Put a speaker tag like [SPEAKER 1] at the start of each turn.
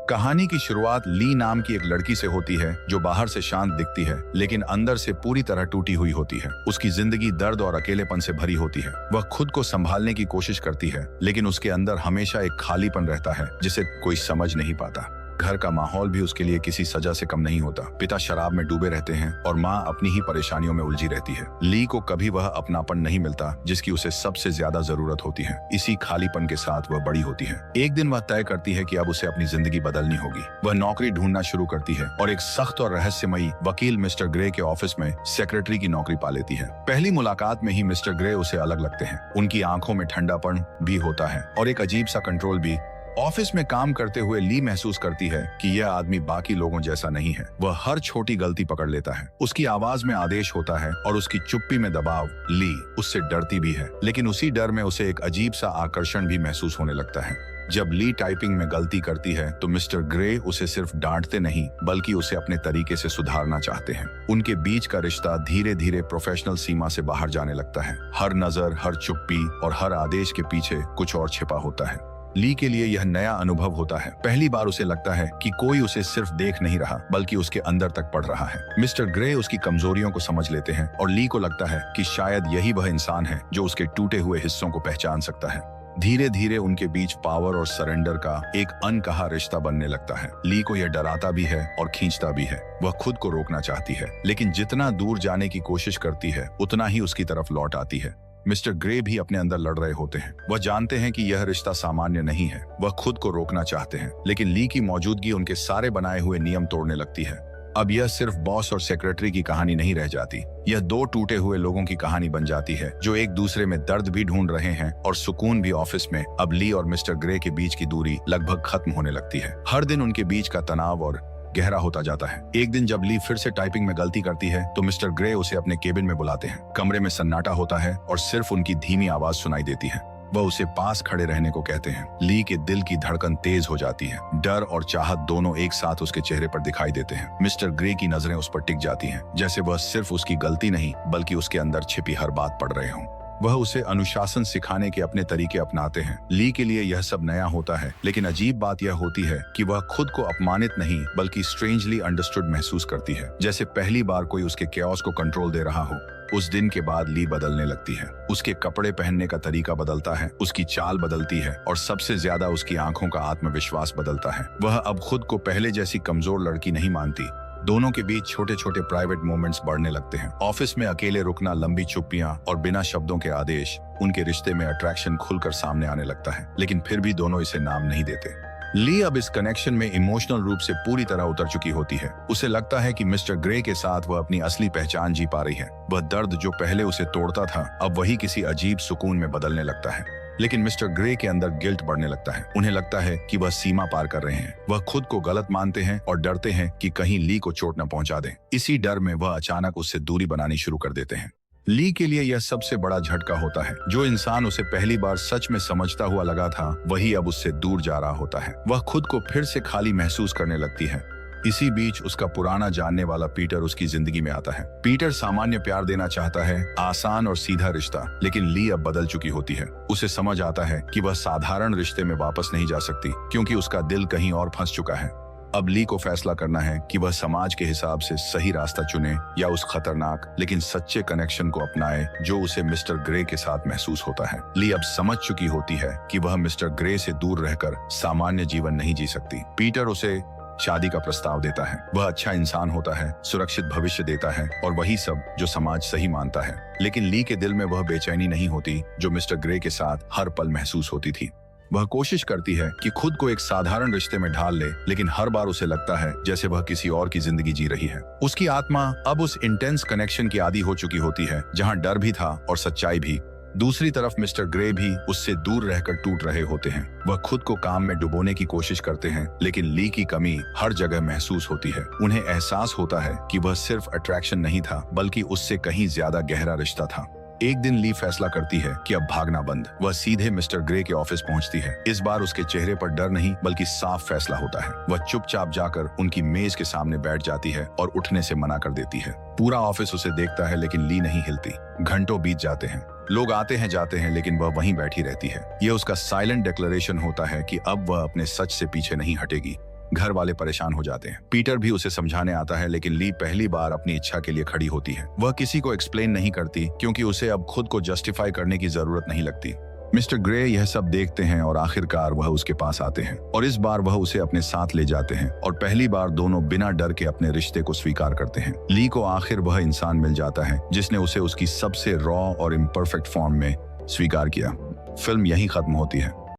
[SPEAKER 1] कहानी की शुरुआत ली नाम की एक लड़की से होती है जो बाहर से शांत दिखती है लेकिन अंदर से पूरी तरह टूटी हुई होती है। उसकी जिंदगी दर्द और अकेलेपन से भरी होती है। वह खुद को संभालने की कोशिश करती है लेकिन उसके अंदर हमेशा एक खालीपन रहता है जिसे कोई समझ नहीं पाता। घर का माहौल भी उसके लिए किसी सजा से कम नहीं होता। पिता शराब में डूबे रहते हैं और माँ अपनी ही परेशानियों में उलझी रहती है। ली को कभी वह अपनापन नहीं मिलता जिसकी उसे सबसे ज्यादा जरूरत होती है। इसी खालीपन के साथ वह बड़ी होती है। एक दिन वह तय करती है कि अब उसे अपनी जिंदगी बदलनी होगी। वह नौकरी ढूंढना शुरू करती है और एक सख्त और रहस्यमयी वकील मिस्टर ग्रे के ऑफिस में सेक्रेटरी की नौकरी पा लेती है। पहली मुलाकात में ही मिस्टर ग्रे उसे अलग लगते हैं। उनकी आंखों में ठंडापन भी होता है और एक अजीब सा कंट्रोल भी। ऑफिस में काम करते हुए ली महसूस करती है कि यह आदमी बाकी लोगों जैसा नहीं है। वह हर छोटी गलती पकड़ लेता है। उसकी आवाज में आदेश होता है और उसकी चुप्पी में दबाव। ली उससे डरती भी है लेकिन उसी डर में उसे एक अजीब सा आकर्षण भी महसूस होने लगता है। जब ली टाइपिंग में गलती करती है तो मिस्टर ग्रे उसे सिर्फ डांटते नहीं बल्कि उसे अपने तरीके से सुधारना चाहते हैं। उनके बीच का रिश्ता धीरे धीरे प्रोफेशनल सीमा से बाहर जाने लगता है। हर नजर, हर चुप्पी और हर आदेश के पीछे कुछ और छिपा होता है। ली के लिए यह नया अनुभव होता है। पहली बार उसे लगता है कि कोई उसे सिर्फ देख नहीं रहा बल्कि उसके अंदर तक पढ़ रहा है। मिस्टर ग्रे उसकी कमजोरियों को समझ लेते हैं और ली को लगता है कि शायद यही वह इंसान है जो उसके टूटे हुए हिस्सों को पहचान सकता है। धीरे धीरे उनके बीच पावर और सरेंडर का एक अनकहा रिश्ता बनने लगता है। ली को यह डराता भी है और खींचता भी है। वह खुद को रोकना चाहती है लेकिन जितना दूर जाने की कोशिश करती है उतना ही उसकी तरफ लौट आती है। मिस्टर ग्रे भी अपने अंदर लड़ रहे होते हैं। वह जानते हैं कि यह रिश्ता सामान्य नहीं है। वह खुद को रोकना चाहते हैं लेकिन ली की मौजूदगी उनके सारे बनाए हुए नियम तोड़ने लगती है। अब यह सिर्फ बॉस और सेक्रेटरी की कहानी नहीं रह जाती। यह दो टूटे हुए लोगों की कहानी बन जाती है जो एक दूसरे में दर्द भी ढूंढ रहे हैं और सुकून भी। ऑफिस में अब ली और मिस्टर ग्रे के बीच की दूरी लगभग खत्म होने लगती है। हर दिन उनके बीच का तनाव और गहरा होता जाता है। एक दिन जब ली फिर से टाइपिंग में गलती करती है तो मिस्टर ग्रे उसे अपने केबिन में बुलाते हैं। कमरे में सन्नाटा होता है और सिर्फ उनकी धीमी आवाज सुनाई देती है। वह उसे पास खड़े रहने को कहते हैं। ली के दिल की धड़कन तेज हो जाती है। डर और चाहत दोनों एक साथ उसके चेहरे पर दिखाई देते हैं। मिस्टर ग्रे की नजरें उस पर टिक जाती हैं, जैसे वह सिर्फ उसकी गलती नहीं बल्कि उसके अंदर छिपी हर बात पढ़ रहे हों। वह उसे अनुशासन सिखाने के अपने तरीके अपनाते हैं। ली के लिए यह सब नया होता है लेकिन अजीब बात यह होती है कि वह खुद को अपमानित नहीं बल्कि स्ट्रेंजली अंडरस्टूड महसूस करती है, जैसे पहली बार कोई उसके कैओस को कंट्रोल दे रहा हो। उस दिन के बाद ली बदलने लगती है। उसके कपड़े पहनने का तरीका बदलता है, उसकी चाल बदलती है और सबसे ज्यादा उसकी आंखों का आत्मविश्वास बदलता है। वह अब खुद को पहले जैसी कमजोर लड़की नहीं मानती। दोनों के बीच छोटे छोटे प्राइवेट मोमेंट्स बढ़ने लगते हैं। ऑफिस में अकेले रुकना, लंबी चुप्पियां और बिना शब्दों के आदेश। उनके रिश्ते में अट्रैक्शन खुलकर सामने आने लगता है लेकिन फिर भी दोनों इसे नाम नहीं देते। ली अब इस कनेक्शन में इमोशनल रूप से पूरी तरह उतर चुकी होती है। उसे लगता है कि मिस्टर ग्रे के साथ वह अपनी असली पहचान जी पा रही है। वह दर्द जो पहले उसे तोड़ता था अब वही किसी अजीब सुकून में बदलने लगता है। लेकिन मिस्टर ग्रे के अंदर गिल्ट बढ़ने लगता है। उन्हें लगता है कि वह सीमा पार कर रहे हैं। वह खुद को गलत मानते हैं और डरते हैं कि कहीं ली को चोट न पहुंचा दें। इसी डर में वह अचानक उससे दूरी बनानी शुरू कर देते हैं। ली के लिए यह सबसे बड़ा झटका होता है। जो इंसान उसे पहली बार सच में समझता हुआ लगा था वही अब उससे दूर जा रहा होता है। वह खुद को फिर से खाली महसूस करने लगती है। इसी बीच उसका पुराना जानने वाला पीटर उसकी जिंदगी में आता है। पीटर सामान्य प्यार देना चाहता है, आसान और सीधा रिश्ता, लेकिन ली अब बदल चुकी होती है। उसे समझ आता है कि वह साधारण रिश्ते में वापस नहीं जा सकती क्योंकि उसका दिल कहीं और फंस चुका है। अब ली को फैसला करना है कि वह समाज के हिसाब से सही रास्ता चुने या उस खतरनाक लेकिन सच्चे कनेक्शन को अपनाए जो उसे मिस्टर ग्रे के साथ महसूस होता है। ली अब समझ चुकी होती है कि वह मिस्टर ग्रे से दूर रहकर सामान्य जीवन नहीं जी सकती। पीटर उसे शादी का प्रस्ताव देता है। वह अच्छा इंसान होता है, सुरक्षित भविष्य देता है और वही सब जो समाज सही मानता है। लेकिन ली के दिल में वह बेचैनी नहीं होती जो मिस्टर ग्रे के साथ हर पल महसूस होती थी। वह कोशिश करती है कि खुद को एक साधारण रिश्ते में ढाल ले लेकिन हर बार उसे लगता है जैसे वह किसी और की जिंदगी जी रही है। उसकी आत्मा अब उस इंटेंस कनेक्शन की आदी हो चुकी होती है जहां डर भी था और सच्चाई भी। दूसरी तरफ मिस्टर ग्रे भी उससे दूर रहकर टूट रहे होते हैं। वह खुद को काम में डुबोने की कोशिश करते हैं लेकिन ली की कमी हर जगह महसूस होती है। उन्हें एहसास होता है कि वह सिर्फ अट्रैक्शन नहीं था बल्कि उससे कहीं ज्यादा गहरा रिश्ता था। एक दिन ली फैसला करती है कि अब भागना बंद। वह सीधे मिस्टर ग्रे के ऑफिस पहुंचती है। इस बार उसके चेहरे पर डर नहीं बल्कि साफ फैसला होता है। वह चुपचाप जाकर उनकी मेज के सामने बैठ जाती है और उठने से मना कर देती है। पूरा ऑफिस उसे देखता है लेकिन ली नहीं हिलती। घंटों बीत जाते हैं, लोग आते हैं जाते हैं लेकिन वह वहीं बैठी रहती है। यह उसका साइलेंट डिक्लेरेशन होता है कि अब वह अपने सच से पीछे नहीं हटेगी। घर वाले परेशान हो जाते हैं। पीटर भी उसे समझाने आता है, लेकिन ली पहली बार अपनी इच्छा के लिए खड़ी होती है। वह किसी को एक्सप्लेन नहीं करती क्योंकि उसे अब खुद को जस्टिफाई करने की जरूरत नहीं लगती। मिस्टर ग्रे यह सब देखते हैं और आखिरकार वह उसके पास आते हैं और इस बार वह उसे अपने साथ ले जाते हैं और पहली बार दोनों बिना डर के अपने रिश्ते को स्वीकार करते हैं। ली को आखिर वह इंसान मिल जाता है जिसने उसे उसकी सबसे रॉ और इम्परफेक्ट फॉर्म में स्वीकार किया। फिल्म यहीं खत्म होती है।